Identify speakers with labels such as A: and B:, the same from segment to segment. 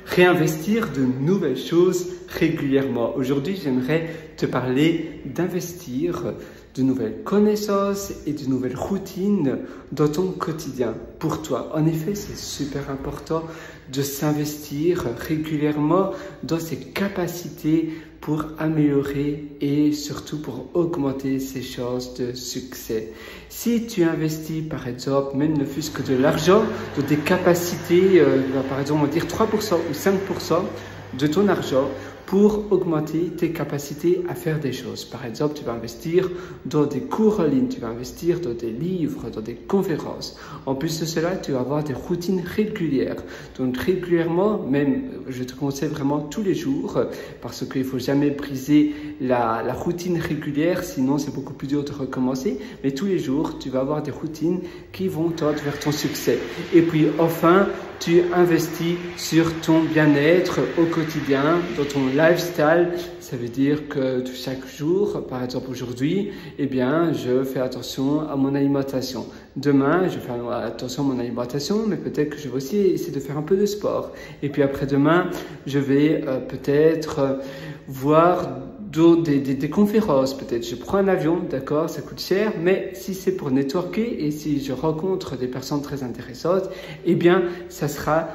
A: réinvestir de nouvelles choses régulièrement. Aujourd'hui, j'aimerais te parler d'investir de nouvelles connaissances et de nouvelles routines dans ton quotidien pour toi. En effet, c'est super important de s'investir régulièrement dans ses capacités pour améliorer et surtout pour augmenter ses chances de succès. Si tu investis par exemple, même ne fût-ce que de l'argent, dans des capacités, par exemple on va dire 3% ou 5% de ton argent pour augmenter tes capacités à faire des choses. Par exemple, tu vas investir dans des cours en ligne, tu vas investir dans des livres, dans des conférences. En plus de cela, tu vas avoir des routines régulières. Donc régulièrement, même je te conseille vraiment tous les jours, parce qu'il ne faut jamais briser la routine régulière, sinon c'est beaucoup plus dur de recommencer. Mais tous les jours, tu vas avoir des routines qui vont tendre vers ton succès. Et puis enfin, tu investis sur ton bien-être au quotidien, dans ton lifestyle. Ça veut dire que chaque jour, par exemple aujourd'hui, eh bien, je fais attention à mon alimentation. Demain, je fais attention à mon alimentation, mais peut-être que je vais aussi essayer de faire un peu de sport. Et puis après-demain, je vais peut-être voir des conférences, peut-être je prends un avion, d'accord, ça coûte cher, mais si c'est pour networker et si je rencontre des personnes très intéressantes, eh bien, ça sera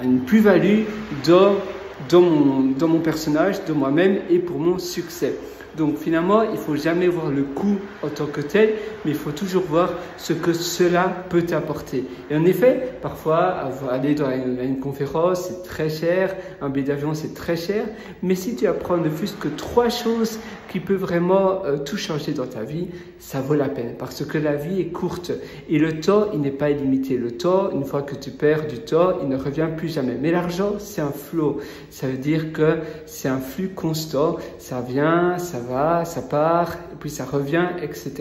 A: une plus-value dans mon personnage, de moi-même et pour mon succès. Donc finalement, il ne faut jamais voir le coût en tant que tel, mais il faut toujours voir ce que cela peut t'apporter. Et en effet, parfois, aller dans une conférence, c'est très cher, un billet d'avion, c'est très cher, mais si tu apprends ne fût-ce que 3 choses qui peuvent vraiment tout changer dans ta vie, ça vaut la peine, parce que la vie est courte et le temps, il n'est pas illimité. Le temps, une fois que tu perds du temps, il ne revient plus jamais. Mais l'argent, c'est un flow. Ça veut dire que c'est un flux constant. Ça vient, ça va, ça part, et puis ça revient, etc.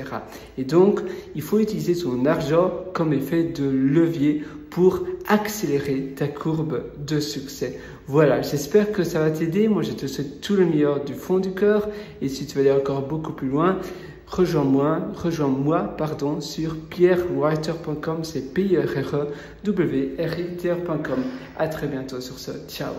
A: Et donc, il faut utiliser son argent comme effet de levier pour accélérer ta courbe de succès. Voilà, j'espère que ça va t'aider. Moi, je te souhaite tout le meilleur du fond du cœur. Et si tu veux aller encore beaucoup plus loin, rejoins-moi sur pierrewriter.com, c'est pierrewriter.com. À très bientôt sur ce. Ciao.